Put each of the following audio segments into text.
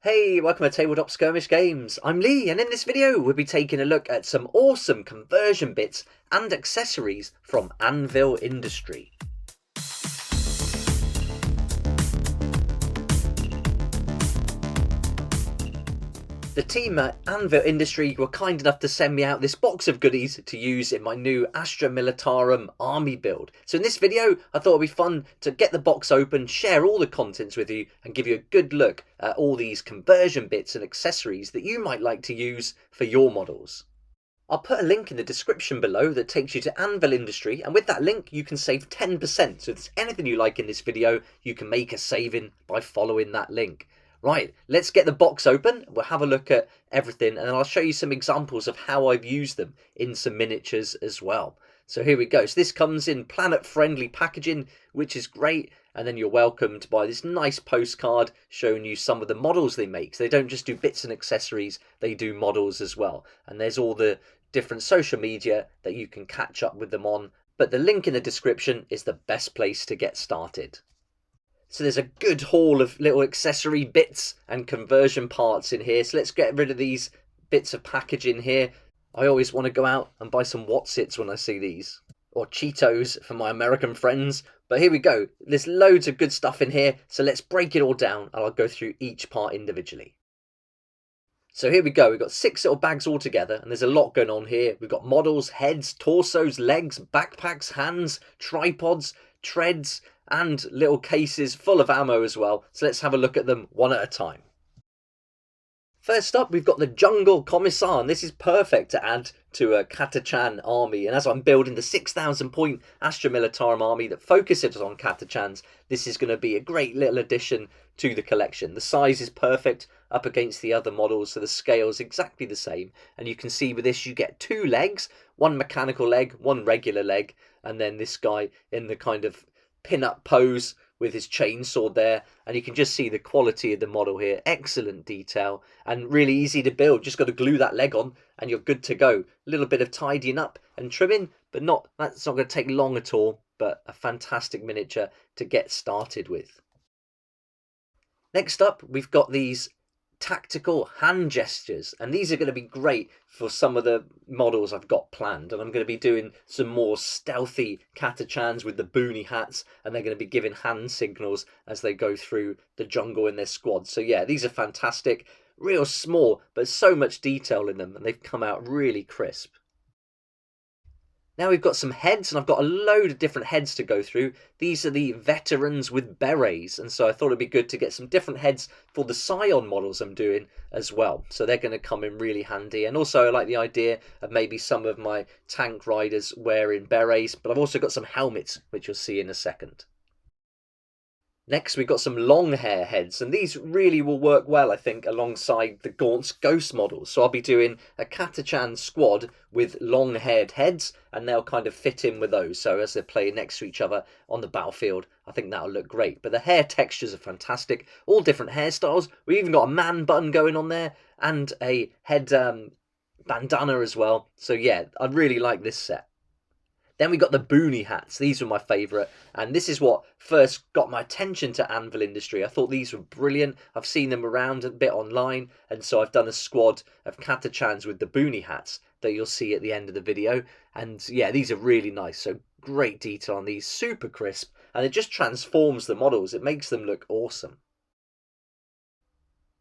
Hey, welcome to Tabletop Skirmish Games. I'm Lee, and in this video we'll be taking a look at some awesome conversion bits and accessories from Anvil Industry. The team at Anvil Industry were kind enough to send me out this box of goodies to use in my new Astra Militarum army build. So in this video, I thought it'd be fun to get the box open, share all the contents with you, and give you a good look at all these conversion bits and accessories that you might like to use for your models. I'll put a link in the description below that takes you to Anvil Industry, and with that link you can save 10%. So if there's anything you like in this video, you can make a saving by following that link. Right, let's get the box open, we'll have a look at everything, and then I'll show you some examples of how I've used them in some miniatures as well. So here we go. So this comes in planet-friendly packaging, which is great, and then you're welcomed by this nice postcard showing you some of the models they make. So they don't just do bits and accessories, they do models as well. And there's all the different social media that you can catch up with them on, but the link in the description is the best place to get started. So there's a good haul of little accessory bits and conversion parts in here. So let's get rid of these bits of packaging here. I always want to go out and buy some Watsits when I see these. Or Cheetos for my American friends. But here we go. There's loads of good stuff in here. So let's break it all down and I'll go through each part individually. So here we go. We've got 6 little bags all together and there's a lot going on here. We've got models, heads, torsos, legs, backpacks, hands, tripods, treads, and little cases full of ammo as well. So let's have a look at them one at a time. First up, we've got the Jungle Commissar, and this is perfect to add to a Catachan army. And as I'm building the 6,000 point Astra Militarum army that focuses on Catachans, this is going to be a great little addition to the collection. The size is perfect up against the other models, so the scale is exactly the same. And you can see with this, you get 2 legs, 1 mechanical leg, 1 regular leg, and then this guy in the kind of pin-up pose with his chainsaw there, and you can just see the quality of the model here. Excellent detail and really easy to build. Just got to glue that leg on and you're good to go. A little bit of tidying up and trimming, but that's not going to take long at all, but a fantastic miniature to get started with. Next up, we've got these tactical hand gestures, and these are going to be great for some of the models I've got planned. And I'm going to be doing some more stealthy Catachans with the boonie hats, and they're going to be giving hand signals as they go through the jungle in their squad. So yeah, these are fantastic, real small, but so much detail in them, and they've come out really crisp. Now we've got some heads, and I've got a load of different heads to go through. These are the veterans with berets, and so I thought it'd be good to get some different heads for the Scion models I'm doing as well. So they're going to come in really handy. And also I like the idea of maybe some of my tank riders wearing berets, but I've also got some helmets, which you'll see in a second. Next, we've got some long hair heads, and these really will work well, I think, alongside the Gaunt's Ghost models. So I'll be doing a Catachan squad with long-haired heads, and they'll kind of fit in with those. So as they're playing next to each other on the battlefield, I think that'll look great. But the hair textures are fantastic, all different hairstyles. We've even got a man bun going on there, and a head bandana as well. So yeah, I really like this set. Then we got the boonie hats. These were my favourite, and this is what first got my attention to Anvil Industry. I thought these were brilliant. I've seen them around a bit online, and so I've done a squad of Catachans with the boonie hats that you'll see at the end of the video. And yeah, these are really nice. So great detail on these, super crisp, and it just transforms the models. It makes them look awesome.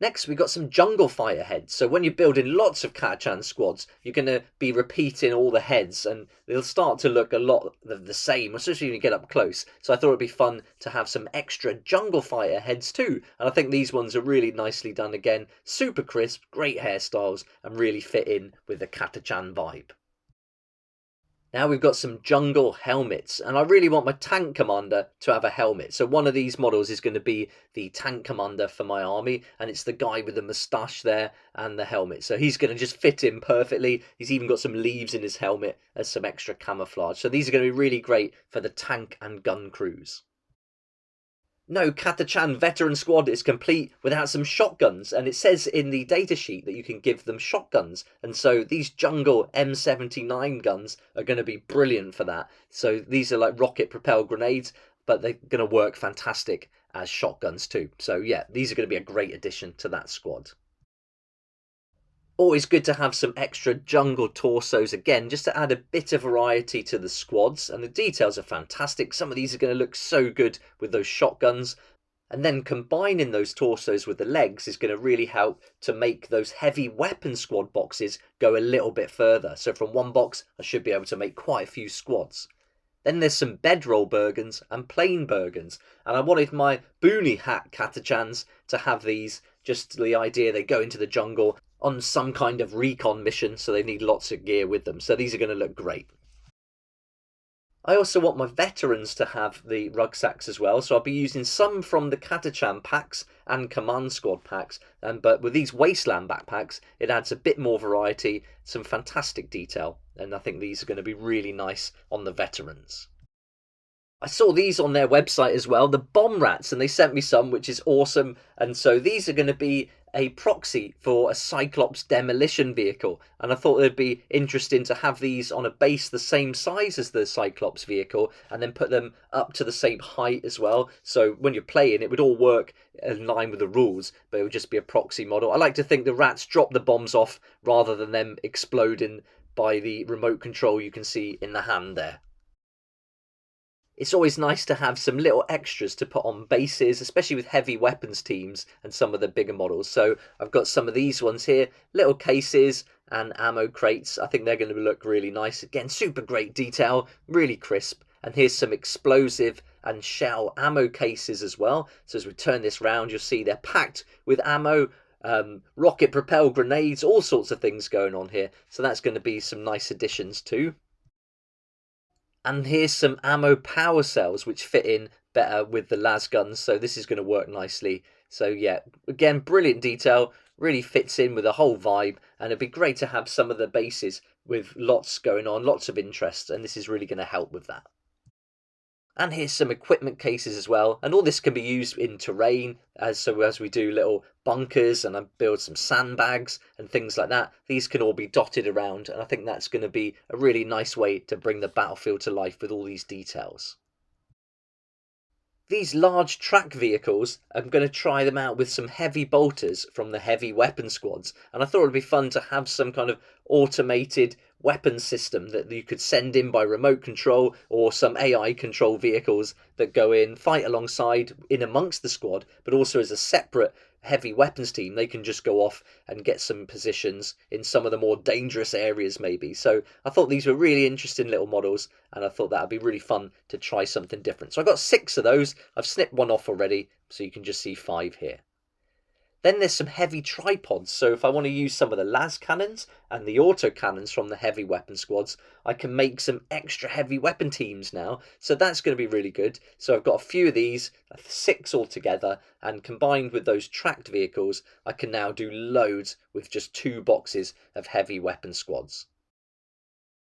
Next, we've got some jungle fire heads. So when you're building lots of Catachan squads, you're going to be repeating all the heads, and they'll start to look a lot the same, especially when you get up close. So I thought it'd be fun to have some extra jungle fire heads too. And I think these ones are really nicely done again. Super crisp, great hairstyles, and really fit in with the Catachan vibe. Now we've got some jungle helmets, and I really want my tank commander to have a helmet. So one of these models is going to be the tank commander for my army, and it's the guy with the moustache there and the helmet. So he's going to just fit in perfectly. He's even got some leaves in his helmet as some extra camouflage. So these are going to be really great for the tank and gun crews. No Catachan veteran squad is complete without some shotguns, and it says in the datasheet that you can give them shotguns, and so these jungle M79 guns are going to be brilliant for that. So these are like rocket propelled grenades, but they're going to work fantastic as shotguns too. So yeah, these are going to be a great addition to that squad. Always good to have some extra jungle torsos again, just to add a bit of variety to the squads, and the details are fantastic. Some of these are going to look so good with those shotguns, and then combining those torsos with the legs is going to really help to make those heavy weapon squad boxes go a little bit further. So from one box I should be able to make quite a few squads. Then there's some bedroll Bergens and plain Bergens, and I wanted my boonie hat Catachans to have these. Just the idea they go into the jungle on some kind of recon mission, so they need lots of gear with them. So these are going to look great. I also want my veterans to have the rucksacks as well, so I'll be using some from the Catachan packs and Command Squad packs, but with these Wasteland backpacks it adds a bit more variety, some fantastic detail, and I think these are going to be really nice on the veterans. I saw these on their website as well, the bomb rats, and they sent me some, which is awesome. And so these are going to be a proxy for a Cyclops demolition vehicle, and I thought it'd be interesting to have these on a base the same size as the Cyclops vehicle, and then put them up to the same height as well. So when you're playing, it would all work in line with the rules, but it would just be a proxy model. I like to think the rats drop the bombs off rather than them exploding by the remote control you can see in the hand there. It's always nice to have some little extras to put on bases, especially with heavy weapons teams and some of the bigger models. So I've got some of these ones here, little cases and ammo crates. I think they're going to look really nice. Again, super great detail, really crisp. And here's some explosive and shell ammo cases as well. So as we turn this round, you'll see they're packed with ammo, rocket propelled grenades, all sorts of things going on here. So that's going to be some nice additions too. And here's some ammo power cells which fit in better with the las guns, so this is going to work nicely. So yeah, again, brilliant detail, really fits in with the whole vibe, and it'd be great to have some of the bases with lots going on, lots of interest, and this is really going to help with that. And here's some equipment cases as well, and all this can be used in terrain, as we do little bunkers and I build some sandbags and things like that. These can all be dotted around, and I think that's going to be a really nice way to bring the battlefield to life with all these details. These large track vehicles, I'm going to try them out with some heavy bolters from the heavy weapon squads, and I thought it would be fun to have some kind of automated weapon system that you could send in by remote control, or some AI control vehicles that go in, fight alongside in amongst the squad, but also as a separate heavy weapons team. They can just go off and get some positions in some of the more dangerous areas maybe. So I thought these were really interesting little models, and I thought that would be really fun to try something different. So I got 6 of those. I've snipped one off already, so you can just see 5 here. Then there's some heavy tripods, so if I want to use some of the las cannons and the auto cannons from the heavy weapon squads, I can make some extra heavy weapon teams now, so that's going to be really good. So I've got a few of these, 6 altogether, and combined with those tracked vehicles, I can now do loads with just 2 boxes of heavy weapon squads.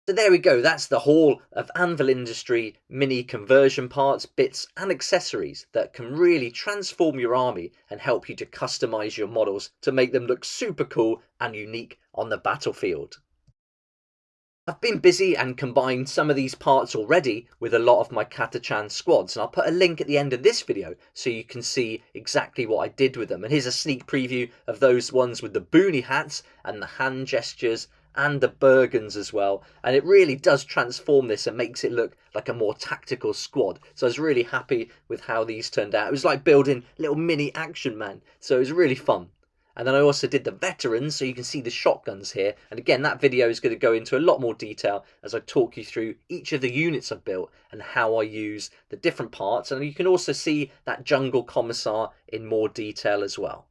So there we go, that's the haul of Anvil Industry mini conversion parts, bits and accessories that can really transform your army and help you to customise your models to make them look super cool and unique on the battlefield. I've been busy and combined some of these parts already with a lot of my Catachan squads, and I'll put a link at the end of this video so you can see exactly what I did with them. And here's a sneak preview of those ones with the boonie hats and the hand gestures and the Bergens as well, and it really does transform this and makes it look like a more tactical squad. So I was really happy with how these turned out. It was like building little mini action man, so it was really fun. And then I also did the veterans, so you can see the shotguns here, and again that video is going to go into a lot more detail as I talk you through each of the units I've built and how I use the different parts, and you can also see that jungle commissar in more detail as well.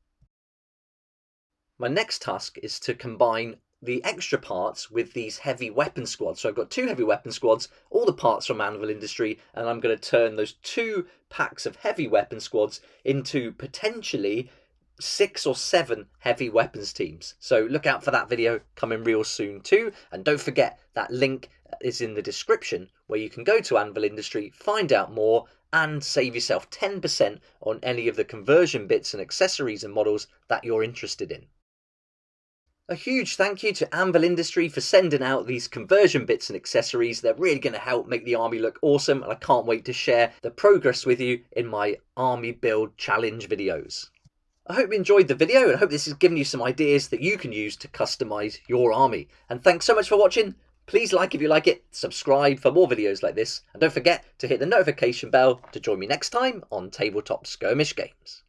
My next task is to combine the extra parts with these heavy weapon squads. So I've got 2 heavy weapon squads, all the parts from Anvil Industry, and I'm going to turn those 2 packs of heavy weapon squads into potentially 6 or 7 heavy weapons teams. So look out for that video coming real soon too, and don't forget that link is in the description where you can go to Anvil Industry, find out more and save yourself 10% on any of the conversion bits and accessories and models that you're interested in. A huge thank you to Anvil Industry for sending out these conversion bits and accessories. They're really going to help make the army look awesome, and I can't wait to share the progress with you in my army build challenge videos. I hope you enjoyed the video, and I hope this has given you some ideas that you can use to customize your army. And thanks so much for watching. Please like if you like it, subscribe for more videos like this, and don't forget to hit the notification bell to join me next time on Tabletop Skirmish Games.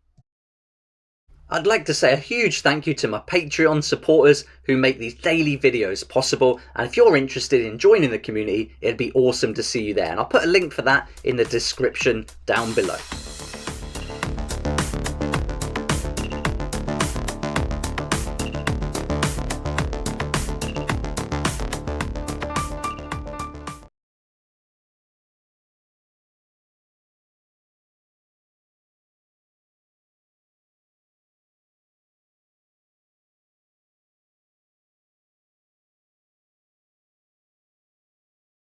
I'd like to say a huge thank you to my Patreon supporters who make these daily videos possible, and if you're interested in joining the community, it'd be awesome to see you there, and I'll put a link for that in the description down below.